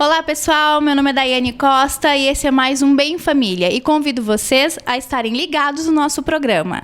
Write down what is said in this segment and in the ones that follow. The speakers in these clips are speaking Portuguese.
Olá pessoal, meu nome é Daiane Costa e esse é mais um Bem Família e convido vocês a estarem ligados no nosso programa.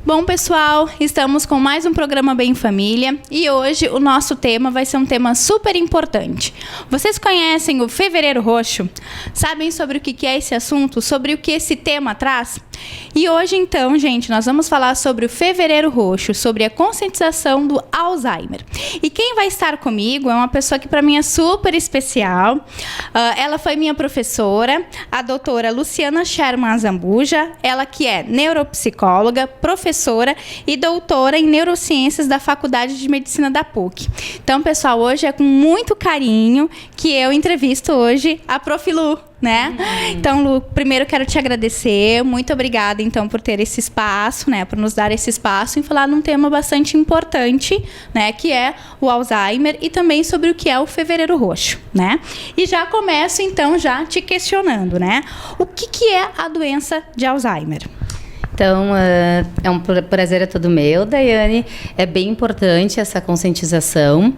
Bom, pessoal, estamos com mais um programa Bem Família e hoje o nosso tema vai ser um tema super importante. Vocês conhecem o Fevereiro Roxo? Sabem sobre o que é esse assunto? Sobre o que esse tema traz? E hoje, então, gente, nós vamos falar sobre o Fevereiro Roxo, sobre a conscientização do Alzheimer. E quem vai estar comigo é uma pessoa que para mim é super especial. Ela foi minha professora, a doutora Luciana Sherman Azambuja, ela que é neuropsicóloga, professora e doutora em neurociências da Faculdade de Medicina da PUC. Então, pessoal, hoje é com muito carinho que eu entrevisto hoje a Prof. Lu, né? Então, Lu, primeiro quero te agradecer, muito obrigada, então, por ter esse espaço, né, por nos dar esse espaço em falar num tema bastante importante, né, que é o Alzheimer e também sobre o que é o Fevereiro Roxo, né? E já começo, então, já te questionando, né? O que é a doença de Alzheimer? Então, é um prazer é todo meu, Daiane. É bem importante essa conscientização,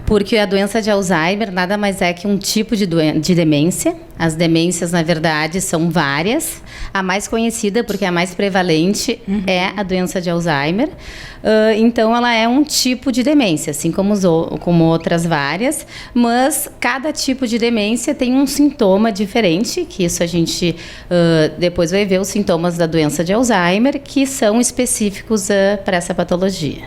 porque a doença de Alzheimer nada mais é que um tipo de demência. As demências, na verdade, são várias. A mais conhecida, porque é a mais prevalente, é a doença de Alzheimer. Então, ela é um tipo de demência, assim como outras várias, mas cada tipo de demência tem um sintoma diferente, que isso a gente depois vai ver os sintomas da doença de Alzheimer, que são específicos para essa patologia.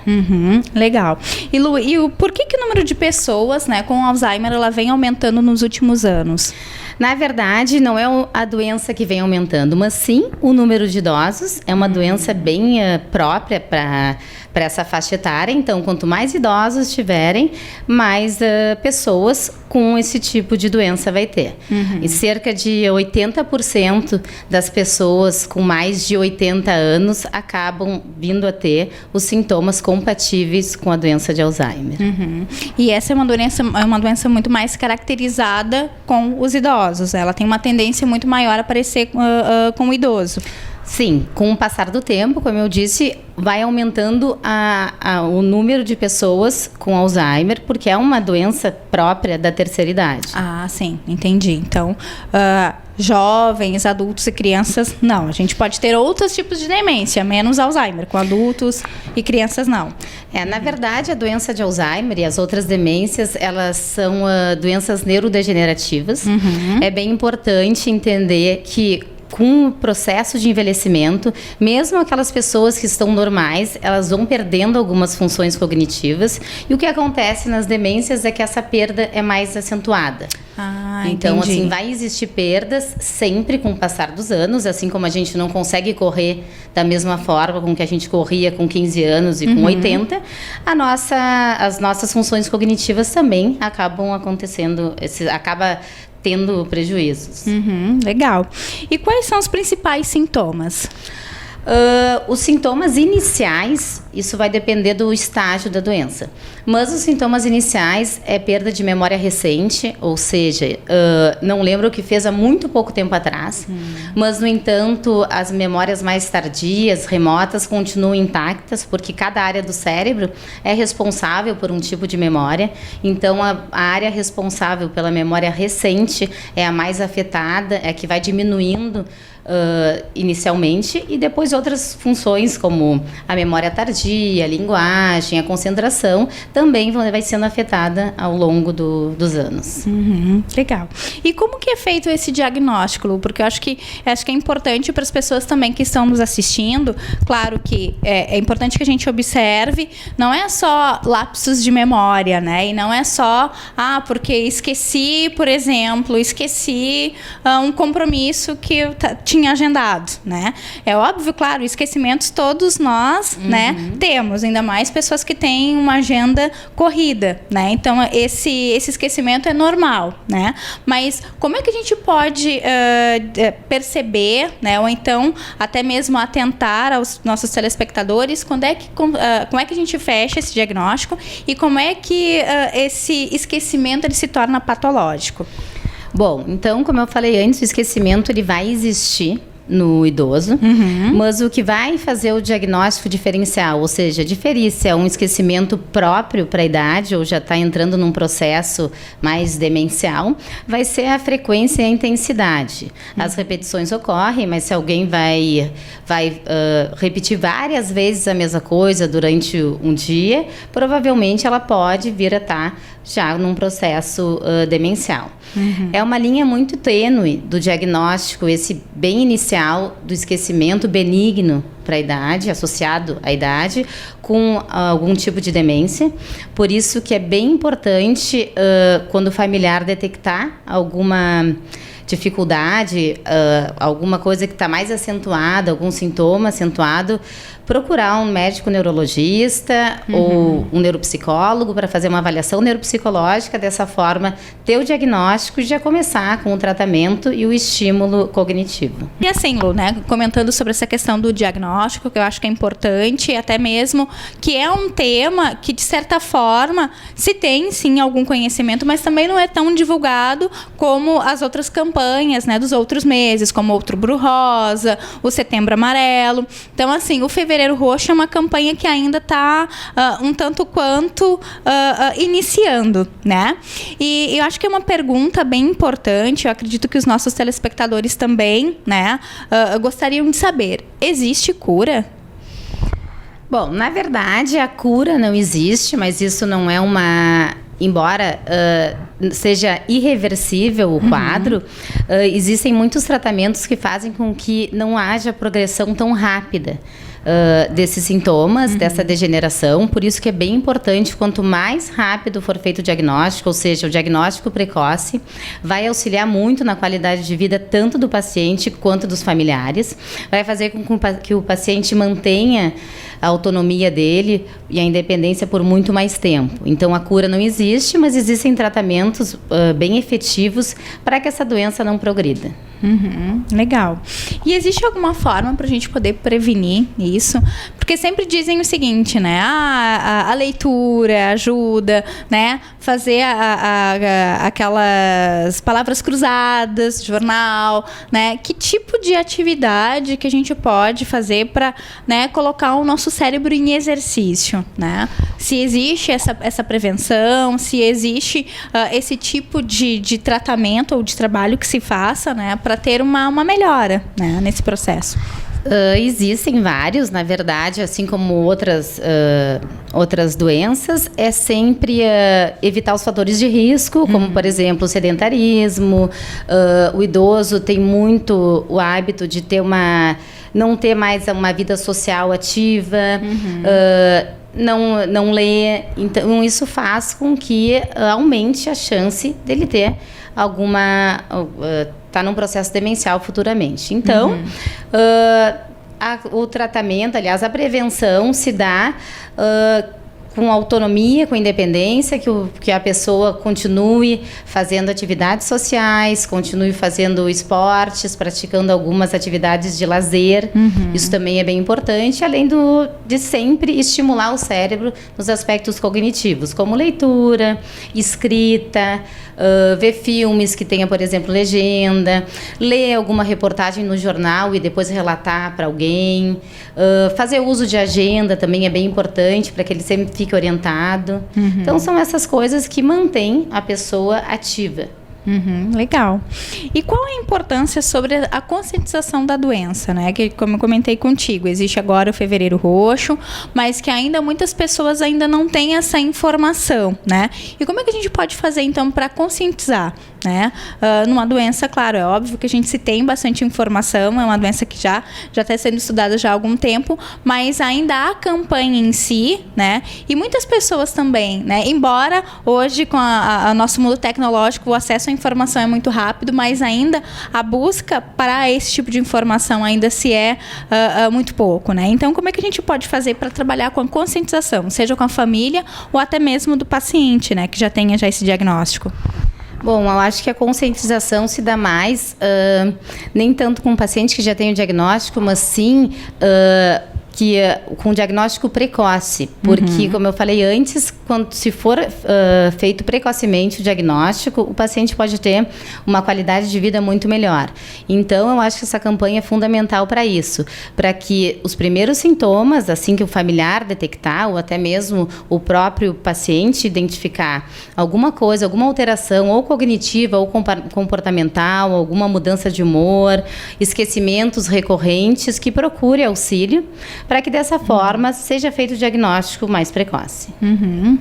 Legal. E Lu, por que o número de pessoas, né, com Alzheimer ela vem aumentando nos últimos anos? Na verdade, não é a doença que vem aumentando, mas sim o número de idosos. É uma doença bem própria para essa faixa etária. Então, quanto mais idosos tiverem, mais pessoas com esse tipo de doença vai ter. E cerca de 80% das pessoas com mais de 80 anos acabam vindo a ter os sintomas compatíveis com a doença de Alzheimer. E essa é uma doença muito mais caracterizada com os idosos. Ela tem uma tendência muito maior a aparecer com o idoso. Sim, com o passar do tempo, como eu disse, vai aumentando o número de pessoas com Alzheimer, porque é uma doença própria da terceira idade. Ah, sim, entendi. Então, jovens, adultos e crianças, não. A gente pode ter outros tipos de demência, menos Alzheimer, com adultos e crianças não. Na verdade, a doença de Alzheimer e as outras demências, elas são doenças neurodegenerativas. É bem importante entender que com o processo de envelhecimento, mesmo aquelas pessoas que estão normais, elas vão perdendo algumas funções cognitivas. E o que acontece nas demências é que essa perda é mais acentuada. Então, entendi. assim, vai existir perdas sempre com o passar dos anos, assim como a gente não consegue correr da mesma forma com que a gente corria com 15 anos e com 80, as nossas funções cognitivas também acabam acontecendo, acaba tendo prejuízos. Legal. E quais são os principais sintomas? Os sintomas iniciais, isso vai depender do estágio da doença. Mas os sintomas iniciais é perda de memória recente, ou seja, não lembro o que fez há muito pouco tempo atrás, mas, no entanto, as memórias mais tardias, remotas, continuam intactas, porque cada área do cérebro é responsável por um tipo de memória. Então, a área responsável pela memória recente é a mais afetada, é a que vai diminuindo inicialmente, e depois outras funções como a memória tardia, a linguagem, a concentração também vai sendo afetada ao longo dos anos. Legal. E como que é feito esse diagnóstico, Lu? Porque eu acho que é importante para as pessoas também que estão nos assistindo. Claro que é importante que a gente observe, não é só lapsos de memória, né? E não é só, porque esqueci, por exemplo, um compromisso que eu tinha tinha agendado, né? É óbvio, claro, esquecimentos todos nós, né, temos, ainda mais pessoas que têm uma agenda corrida, né? Então, esse esquecimento é normal, né? Mas como é que a gente pode perceber, né, ou então até mesmo atentar aos nossos telespectadores, como é que a gente fecha esse diagnóstico e como é que esse esquecimento ele se torna patológico? Bom, então, como eu falei antes, o esquecimento ele vai existir no idoso, mas o que vai fazer o diagnóstico diferencial, ou seja, diferir se é um esquecimento próprio para a idade ou já está entrando num processo mais demencial, vai ser a frequência e a intensidade. As repetições ocorrem, mas se alguém vai repetir várias vezes a mesma coisa durante um dia, provavelmente ela pode vir a estar já num processo demencial. É uma linha muito tênue do diagnóstico, esse bem inicial do esquecimento benigno para a idade, associado à idade, com algum tipo de demência. Por isso que é bem importante, quando o familiar detectar alguma dificuldade, alguma coisa que está mais acentuada, algum sintoma acentuado, procurar um médico neurologista ou um neuropsicólogo para fazer uma avaliação neuropsicológica, dessa forma ter o diagnóstico e já começar com o tratamento e o estímulo cognitivo. E assim, Lu, né, comentando sobre essa questão do diagnóstico, que eu acho que é importante, até mesmo que é um tema que, de certa forma, se tem, sim, algum conhecimento, mas também não é tão divulgado como as outras campanhas, né, dos outros meses, como o Outubro Rosa, o Setembro Amarelo. Então, assim, o Fevereiro Roxo é uma campanha que ainda está um tanto quanto iniciando, né? E eu acho que é uma pergunta bem importante, eu acredito que os nossos telespectadores também, né, gostariam de saber, existe cura? Bom, na verdade, a cura não existe, mas isso não é embora seja irreversível o quadro, existem muitos tratamentos que fazem com que não haja progressão tão rápida desses sintomas, dessa degeneração. Por isso que é bem importante, quanto mais rápido for feito o diagnóstico, ou seja, o diagnóstico precoce, vai auxiliar muito na qualidade de vida tanto do paciente quanto dos familiares. Vai fazer com que o paciente mantenha a autonomia dele e a independência por muito mais tempo. Então, a cura não existe, mas existem tratamentos bem efetivos para que essa doença não progrida. Legal. E existe alguma forma para a gente poder prevenir isso? Porque sempre dizem o seguinte, né? A leitura ajuda, né? Fazer aquelas palavras cruzadas, jornal, né? Que tipo de atividade que a gente pode fazer para, né, colocar o nosso cérebro em exercício, né? Se existe essa prevenção, se existe esse tipo de tratamento ou de trabalho que se faça, né, para ter uma melhora, né, nesse processo. Existem vários, na verdade, assim como outras doenças, é sempre evitar os fatores de risco, como, por exemplo, o sedentarismo. O idoso tem muito o hábito de não ter mais uma vida social ativa, não lê. Então, isso faz com que aumente a chance dele ter tá num processo demencial futuramente. Então, o tratamento, aliás, a prevenção se dá com autonomia, com independência, que a pessoa continue fazendo atividades sociais, continue fazendo esportes, praticando algumas atividades de lazer. Isso também é bem importante, além de sempre estimular o cérebro nos aspectos cognitivos, como leitura, escrita, ver filmes que tenha, por exemplo, legenda, ler alguma reportagem no jornal e depois relatar para alguém, fazer uso de agenda também é bem importante para que ele sempre fique orientado. Então, são essas coisas que mantêm a pessoa ativa. Legal. E qual a importância sobre a conscientização da doença, né? Que, como eu comentei contigo, existe agora o Fevereiro Roxo, mas que ainda muitas pessoas ainda não têm essa informação, né? E como é que a gente pode fazer, então, para conscientizar, né? Numa doença, claro, é óbvio que a gente se tem bastante informação, é uma doença que já está sendo estudada já há algum tempo, mas ainda há campanha em si, né? E muitas pessoas também, né? Embora hoje, com o nosso mundo tecnológico, o acesso à informação é muito rápido, mas ainda a busca para esse tipo de informação ainda se é muito pouco, né? Então, como é que a gente pode fazer para trabalhar com a conscientização, seja com a família ou até mesmo do paciente, né, que já tenha esse diagnóstico? Bom, eu acho que a conscientização se dá mais, nem tanto com o paciente que já tem o diagnóstico, mas sim com diagnóstico precoce, porque, como eu falei antes, quando se for feito precocemente o diagnóstico, o paciente pode ter uma qualidade de vida muito melhor. Então, eu acho que essa campanha é fundamental para isso, para que os primeiros sintomas, assim que o familiar detectar, ou até mesmo o próprio paciente identificar alguma coisa, alguma alteração, ou cognitiva, ou comportamental, alguma mudança de humor, esquecimentos recorrentes, que procure auxílio, para que dessa forma seja feito o diagnóstico mais precoce.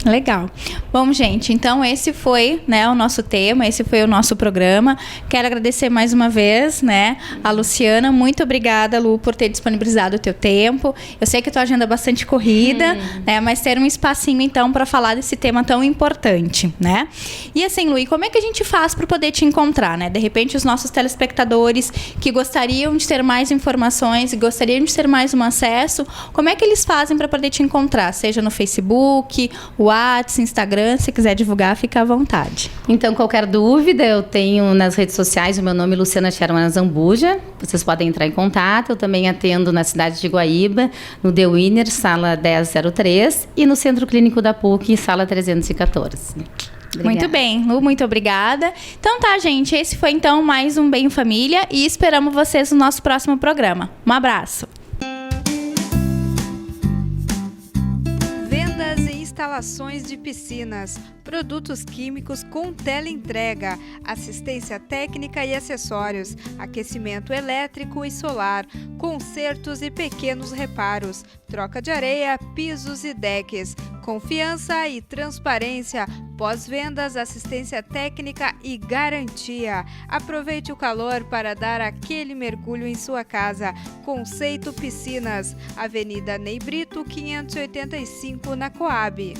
Legal. Bom, gente, então esse foi, né, o nosso tema, esse foi o nosso programa. Quero agradecer mais uma vez, né, a Luciana. Muito obrigada, Lu, por ter disponibilizado o teu tempo. Eu sei que tua agenda é bastante corrida, né, mas ter um espacinho, então, para falar desse tema tão importante, né? E assim, Lu, como é que a gente faz para poder te encontrar, né? De repente, os nossos telespectadores que gostariam de ter mais informações e gostariam de ter mais um acesso, como é que eles fazem para poder te encontrar? Seja no Facebook, WhatsApp, Instagram, se quiser divulgar, fica à vontade. Então, qualquer dúvida, eu tenho nas redes sociais o meu nome, Luciana Sherman Zambuja. Vocês podem entrar em contato. Eu também atendo na cidade de Guaíba, no The Winner, sala 1003, e no Centro Clínico da PUC, sala 314. Obrigada. Muito bem, Lu, muito obrigada. Então tá, gente, esse foi então mais um Bem Família e esperamos vocês no nosso próximo programa. Um abraço. Instalações de piscinas, produtos químicos com teleentrega, assistência técnica e acessórios, aquecimento elétrico e solar, consertos e pequenos reparos, troca de areia, pisos e decks, confiança e transparência, pós-vendas, assistência técnica e garantia. Aproveite o calor para dar aquele mergulho em sua casa. Conceito Piscinas, Avenida Ney Brito, 585, na Coab.